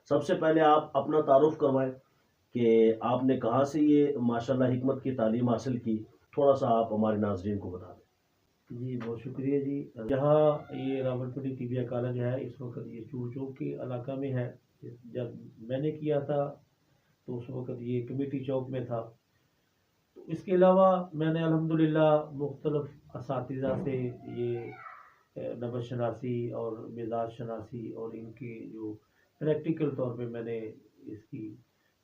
سب سے پہلے آپ اپنا تعارف کروائیں کہ آپ نے کہاں سے یہ ماشاءاللہ حکمت کی تعلیم حاصل کی، تھوڑا سا آپ ہمارے ناظرین کو بتا دیں۔ جی بہت شکریہ جی۔ جہاں یہ راولپنڈی طبیہ کالج ہے اس وقت یہ چور چوک کے علاقہ میں ہے۔ جب میں نے کیا تھا تو اس وقت یہ کمیٹی چوک میں تھا۔ تو اس کے علاوہ میں نے الحمدللہ مختلف اساتذہ سے یہ نبض شناسی اور مزاج شناسی اور ان کی جو پریکٹیکل طور پہ میں نے اس کی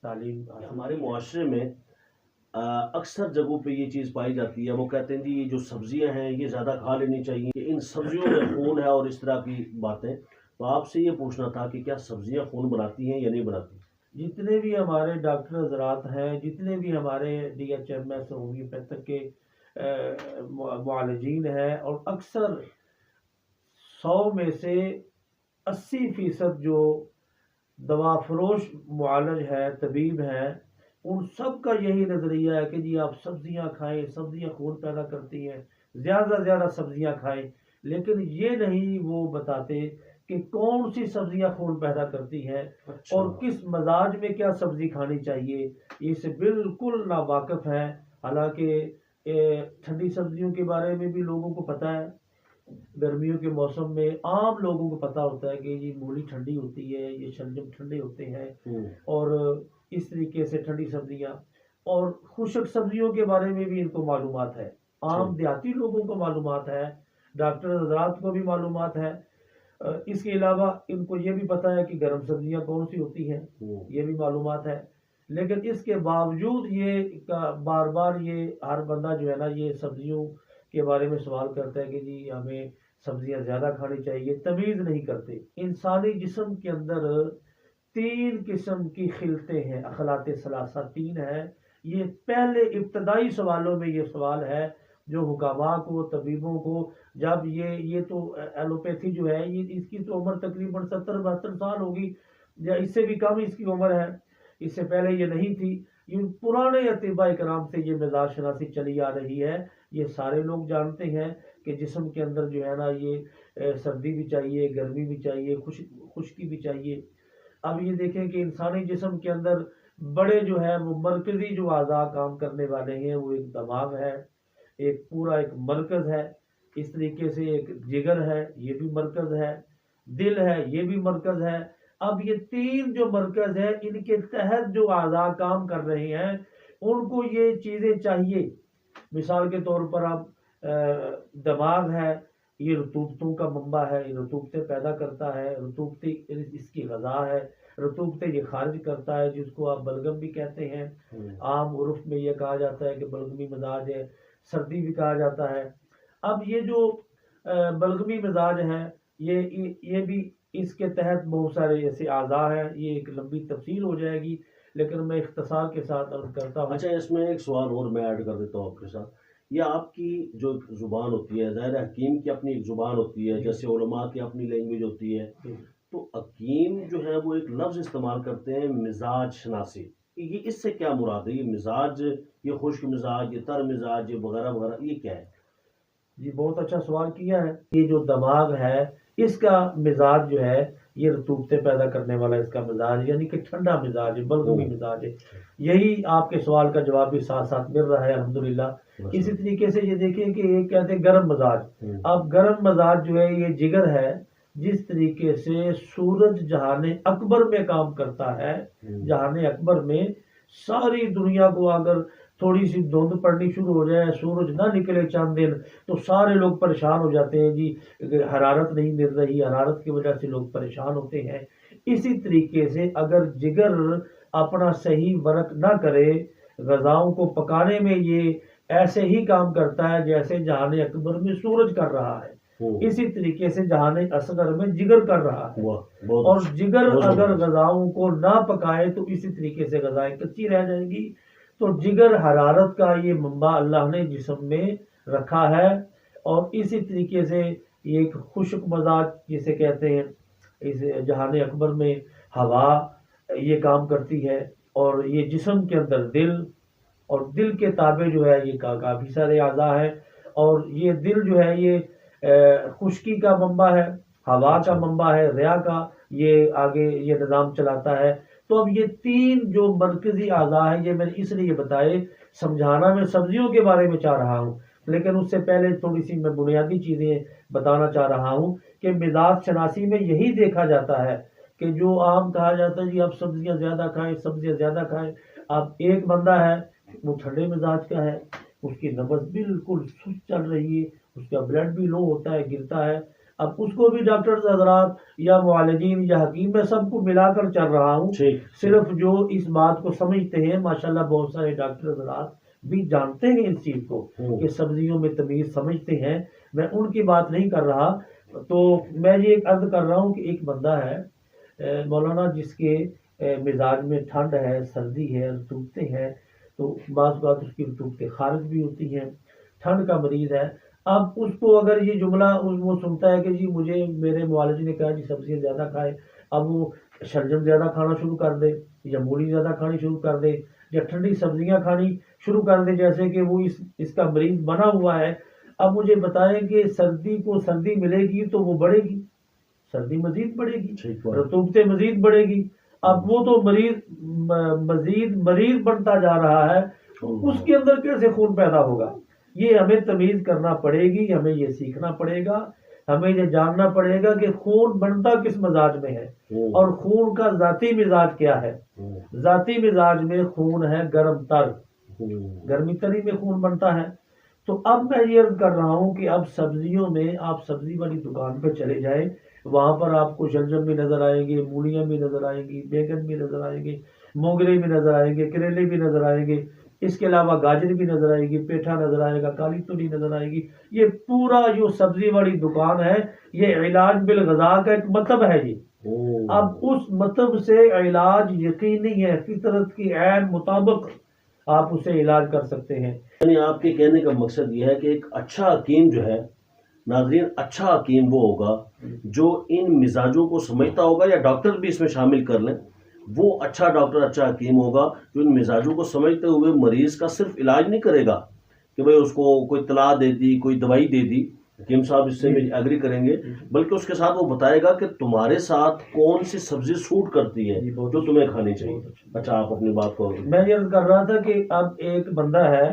تعلیم حاصل ہمارے کی ہے۔ معاشرے میں اکثر جگہوں پہ یہ چیز پائی جاتی ہے، وہ کہتے ہیں جی یہ جو سبزیاں ہیں یہ زیادہ کھا لینی چاہیے، ان سبزیوں میں خون ہے اور اس طرح کی باتیں۔ تو آپ سے یہ پوچھنا تھا کہ کیا سبزیاں خون بناتی ہیں یا نہیں بناتی؟ جتنے بھی ہمارے ڈاکٹر حضرات ہیں، جتنے بھی ہمارے D H M S homeopathic کے معالجین ہیں، اور اکثر 100 میں سے 80% جو دوا فروش معالج ہے، طبیب ہیں، ان سب کا یہی نظریہ ہے کہ جی آپ سبزیاں کھائیں، سبزیاں خون پیدا کرتی ہیں، زیادہ سے زیادہ سبزیاں کھائیں۔ لیکن یہ نہیں وہ بتاتے کہ کون سی سبزیاں خون پیدا کرتی ہیں اور کس مزاج میں کیا سبزی کھانی چاہیے، اس سے بالکل ناواقف ہیں۔ حالانکہ ٹھنڈی سبزیوں کے بارے میں بھی لوگوں کو پتہ ہے، گرمیوں کے موسم میں عام لوگوں کو پتہ ہوتا ہے کہ یہ مولی ٹھنڈی ہوتی ہے، یہ شلجم ٹھنڈے ہوتے ہیں، اور اس طریقے سے ٹھنڈی سبزیاں اور خشک سبزیوں کے بارے میں بھی ان کو معلومات ہے، عام دیہاتی لوگوں کو معلومات ہے، ڈاکٹر حضرات کو بھی معلومات ہے۔ اس کے علاوہ ان کو یہ بھی پتہ ہے کہ گرم سبزیاں کون سی ہوتی ہیں، یہ بھی معلومات ہے۔ لیکن اس کے باوجود یہ بار بار یہ ہر بندہ جو ہے نا یہ سبزیوں کے بارے میں سوال کرتا ہے کہ جی ہمیں سبزیاں زیادہ کھانی چاہیے، تمیز نہیں کرتے۔ انسانی جسم کے اندر 3 قسم کی خلطیں ہیں، اخلاط ثلاثہ 3 ہیں۔ یہ پہلے ابتدائی سوالوں میں یہ سوال ہے جو حکاماء کو، طبیبوں کو، جب یہ تو ایلوپیتھی جو ہے اس کی تو عمر تقریباً 70-72 سال ہوگی یا اس سے بھی کم اس کی عمر ہے، اس سے پہلے یہ نہیں تھی۔ یہ پرانے اطباء کرام سے یہ مزاج شناسی چلی آ رہی ہے۔ یہ سارے لوگ جانتے ہیں کہ جسم کے اندر جو ہے نا یہ سردی بھی چاہیے، گرمی بھی چاہیے، خشکی بھی چاہیے۔ اب یہ دیکھیں کہ انسانی جسم کے اندر بڑے جو ہے وہ مرکزی جو اعضاء کام کرنے والے ہیں، وہ ایک دماغ ہے، ایک پورا ایک مرکز ہے، اس طریقے سے ایک جگر ہے، یہ بھی مرکز ہے، دل ہے، یہ بھی مرکز ہے۔ اب یہ 3 جو مرکز ہے ان کے تحت جو اعضاء کام کر رہے ہیں ان کو یہ چیزیں چاہیے۔ مثال کے طور پر اب دماغ ہے، یہ رطوبتوں کا منبع ہے، یہ رطوبتیں پیدا کرتا ہے، رطوبتیں اس کی غذا ہے، رطوبتیں یہ خارج کرتا ہے، جس کو آپ بلغم بھی کہتے ہیں۔ عام عرف میں یہ کہا جاتا ہے کہ بلغمی مزاج ہے، سردی بھی کہا جاتا ہے۔ اب یہ جو بلغمی مزاج ہے یہ بھی اس کے تحت بہت سارے ایسے اعضاء ہیں، یہ ایک لمبی تفصیل ہو جائے گی لیکن میں اختصار کے ساتھ عرض کرتا ہوں۔ اچھا، اس میں ایک سوال اور میں ایڈ کر دیتا ہوں آپ کے ساتھ۔ یہ آپ کی جو زبان ہوتی ہے، ظاہر حکیم کی اپنی ایک زبان ہوتی ہے، جیسے علماء کی اپنی لینگویج ہوتی ہے، تو حکیم جو ہے وہ ایک لفظ استعمال کرتے ہیں مزاج شناسی۔ یہ اس سے کیا مراد ہے؟ یہ مزاج، یہ خشک مزاج، یہ تر مزاج، یہ وغیرہ وغیرہ، یہ کیا ہے؟ جی بہت اچھا سوال کیا ہے۔ یہ جو دماغ ہے اس کا مزاج جو ہے یہ رطوبتیں پیدا کرنے والا اس کا مزاج، یعنی کہ ٹھنڈا مزاج ہے، بلغمی مزاج ہے۔ یہی آپ کے سوال کا جواب بھی ساتھ ساتھ مل رہا ہے الحمدللہ۔ اسی طریقے سے یہ دیکھیں کہ ایک کہتے ہیں گرم مزاج۔ اب گرم مزاج جو ہے یہ جگر ہے، جس طریقے سے سورج جہان اکبر میں کام کرتا ہے، جہان اکبر میں ساری دنیا کو اگر تھوڑی سی دھند پڑنی شروع ہو جائے، سورج نہ نکلے چند دن، تو سارے لوگ پریشان ہو جاتے ہیں، جی حرارت نہیں مل رہی، حرارت کی وجہ سے لوگ پریشان ہوتے ہیں۔ اسی طریقے سے اگر جگر اپنا صحیح ورک نہ کرے، غذاؤں کو پکانے میں یہ ایسے ہی کام کرتا ہے جیسے جہان اکبر میں سورج کر رہا ہے، اسی طریقے سے جہان اصغر میں جگر کر رہا ہے۔ اور جگر اگر غذاؤں کو نہ پکائے تو اسی طریقے سے غذائیں کچی رہ جائیں گی۔ تو جگر حرارت کا یہ منبع اللہ نے جسم میں رکھا ہے، اور اسی طریقے سے یہ ایک خشک مزاج جسے کہتے ہیں، اس جہان اکبر میں ہوا یہ کام کرتی ہے، اور یہ جسم کے اندر دل، اور دل کے تابع جو ہے یہ کافی سارے اعضاء ہیں، اور یہ دل جو ہے یہ خشکی کا منبع ہے، ہوا کا منبع ہے، ریا کا، یہ آگے یہ نظام چلاتا ہے. تو اب یہ 3 جو مرکزی اعضاء ہیں یہ میں نے اس لیے بتائے. سمجھانا میں سبزیوں کے بارے میں چاہ رہا ہوں، لیکن اس سے پہلے تھوڑی سی میں بنیادی چیزیں بتانا چاہ رہا ہوں کہ مزاج شناسی میں یہی دیکھا جاتا ہے کہ جو عام کہا جاتا ہے جی آپ سبزیاں زیادہ کھائیں، سبزیاں زیادہ کھائیں. اب ایک بندہ ہے وہ ٹھنڈے مزاج کا ہے، اس کی نبض بالکل سست چل رہی ہے، اس کا بلڈ بھی لو ہوتا ہے، گرتا ہے. اب اس کو بھی ڈاکٹرز حضرات یا معالجین یا حکیم میں سب کو ملا کر چل رہا ہوں. صرف جو اس بات کو سمجھتے ہیں، ماشاءاللہ بہت سارے ڈاکٹر حضرات بھی جانتے ہیں اس چیز کو کہ سبزیوں میں تمیز سمجھتے ہیں، میں ان کی بات نہیں کر رہا. تو میں یہ ایک عرض کر رہا ہوں کہ ایک بندہ ہے مولانا جس کے مزاج میں ٹھنڈ ہے، سردی ہے، رطوبتیں ہیں، تو بعض اوقات اس کی رطوبتیں خارج بھی ہوتی ہیں، ٹھنڈ کا مریض ہے. اب اس کو اگر یہ جملہ وہ سنتا ہے کہ جی مجھے میرے معالج نے کہا جی سبزیاں زیادہ کھائے، اب وہ شلجم زیادہ کھانا شروع کر دے یا مولی زیادہ کھانی شروع کر دے یا ٹھنڈی سبزیاں کھانی شروع کر دے، جیسے کہ وہ اس کا مریض بنا ہوا ہے. اب مجھے بتائیں کہ سردی کو سردی ملے گی تو وہ بڑھے گی، سردی مزید بڑھے گی، رطوبتیں مزید بڑھے گی. اب وہ تو مزید مریض بنتا جا رہا ہے، اس کے اندر کیسے خون پیدا ہوگا؟ یہ ہمیں تمیز کرنا پڑے گی، ہمیں یہ سیکھنا پڑے گا، ہمیں یہ جاننا پڑے گا کہ خون بنتا کس مزاج میں ہے اور خون کا ذاتی مزاج کیا ہے. ذاتی مزاج میں خون ہے گرم تر، گرمی تری میں خون بنتا ہے. تو اب میں یہ عرض کر رہا ہوں کہ اب سبزیوں میں آپ سبزی والی دکان پہ چلے جائیں، وہاں پر آپ کو شلجم بھی نظر آئیں گے، مولیاں بھی نظر آئیں گی، بیگن بھی نظر آئیں گے، مونگرے بھی نظر آئیں گے، کریلے بھی نظر آئیں گے، اس کے علاوہ گاجر بھی نظر آئے گی، پیٹھا نظر آئے گا، کالی توری نظر آئے گی. یہ پورا جو سبزی والی دکان ہے یہ علاج بالغذا کا ایک مطلب ہے جی. اب اس مطلب سے علاج یقینی ہے، فطرت کی عین مطابق آپ اسے علاج کر سکتے ہیں. یعنی آپ کے کہنے کا مقصد یہ ہے کہ ایک اچھا حکیم جو ہے، ناظرین، اچھا حکیم وہ ہوگا جو ان مزاجوں کو سمجھتا ہوگا، یا ڈاکٹر بھی اس میں شامل کر لیں، وہ اچھا ڈاکٹر اچھا حکیم ہوگا جو ان مزاجوں کو سمجھتے ہوئے مریض کا صرف علاج نہیں کرے گا کہ بھئی اس کو کوئی طلاع دے دی، کوئی دوائی دے دی. حکیم صاحب اس سے بھی ایگری کریں گے، بلکہ اس کے ساتھ وہ بتائے گا کہ تمہارے ساتھ کون سی سبزی سوٹ کرتی ہے جو تمہیں کھانی چاہیے. اچھا، آپ اپنی بات کو. میں یہ کر رہا تھا کہ اب ایک بندہ ہے،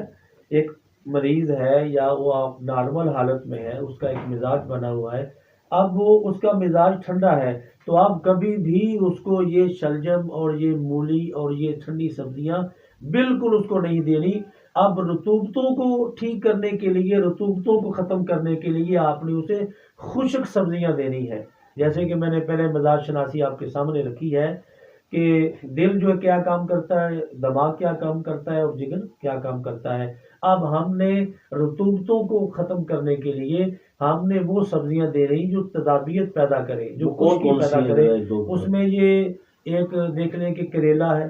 ایک مریض ہے یا وہ نارمل حالت میں ہے، اس کا ایک مزاج بنا ہوا ہے. اب وہ اس کا مزاج ٹھنڈا ہے تو آپ کبھی بھی اس کو یہ شلجم اور یہ مولی اور یہ ٹھنڈی سبزیاں بالکل اس کو نہیں دینی. اب رطوبتوں کو ٹھیک کرنے کے لیے، رطوبتوں کو ختم کرنے کے لیے آپ نے اسے خشک سبزیاں دینی ہے. جیسے کہ میں نے پہلے مزاج شناسی آپ کے سامنے رکھی ہے کہ دل جو ہے کیا کام کرتا ہے، دماغ کیا کام کرتا ہے اور جگر کیا کام کرتا ہے. اب ہم نے رطوبتوں کو ختم کرنے کے لیے ہم نے وہ سبزیاں دے رہی جو تدابیت پیدا کرے، جو خشکی پیدا کرے. اس میں یہ ایک دیکھ لیں کہ کریلا ہے،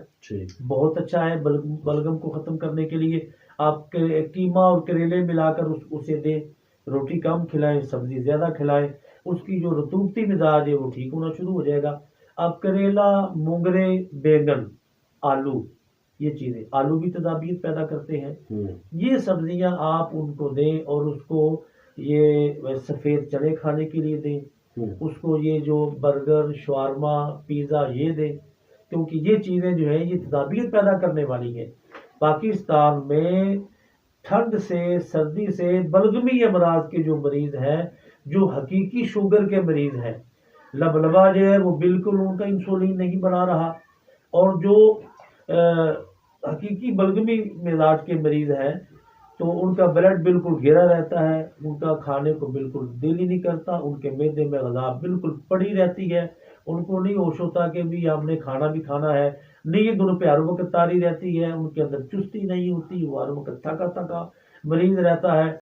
بہت اچھا ہے بلغم کو ختم کرنے کے لیے. آپ قیمہ اور کریلے ملا کر اسے دیں، روٹی کم کھلائیں، سبزی زیادہ کھلائیں، اس کی جو رطوبتی مزاج ہے وہ ٹھیک ہونا شروع ہو جائے گا. اب کریلا، مونگرے، بیگن، آلو، یہ چیزیں، آلو بھی تدابیت پیدا کرتے ہیں. یہ سبزیاں آپ ان کو دیں اور اس کو یہ سفید چنے کھانے کے لیے دیں، اس کو یہ جو برگر، شوارما، پیزا یہ دیں، کیونکہ یہ چیزیں جو ہیں یہ تدابیت پیدا کرنے والی ہیں. پاکستان میں ٹھنڈ سے، سردی سے، بلغمی امراض کے جو مریض ہیں، جو حقیقی شوگر کے مریض ہیں، لبلبا جو ہے وہ بالکل ان کا انسولین نہیں بنا رہا، اور جو حقیقی بلغمی مزاج کے مریض ہیں تو ان کا بلڈ بالکل گرا رہتا ہے، ان کا کھانے کو بالکل دل ہی نہیں کرتا، ان کے معدے میں غذا بالکل پڑی رہتی ہے، ان کو نہیں ہوش ہوتا کہ بھی ہم نے کھانا بھی کھانا ہے. نیند ان پہ ہر وقت طاری رہتی ہے، ان کے اندر چستی نہیں ہوتی، وہ ہر وقت تھکا تھکا مریض رہتا ہے.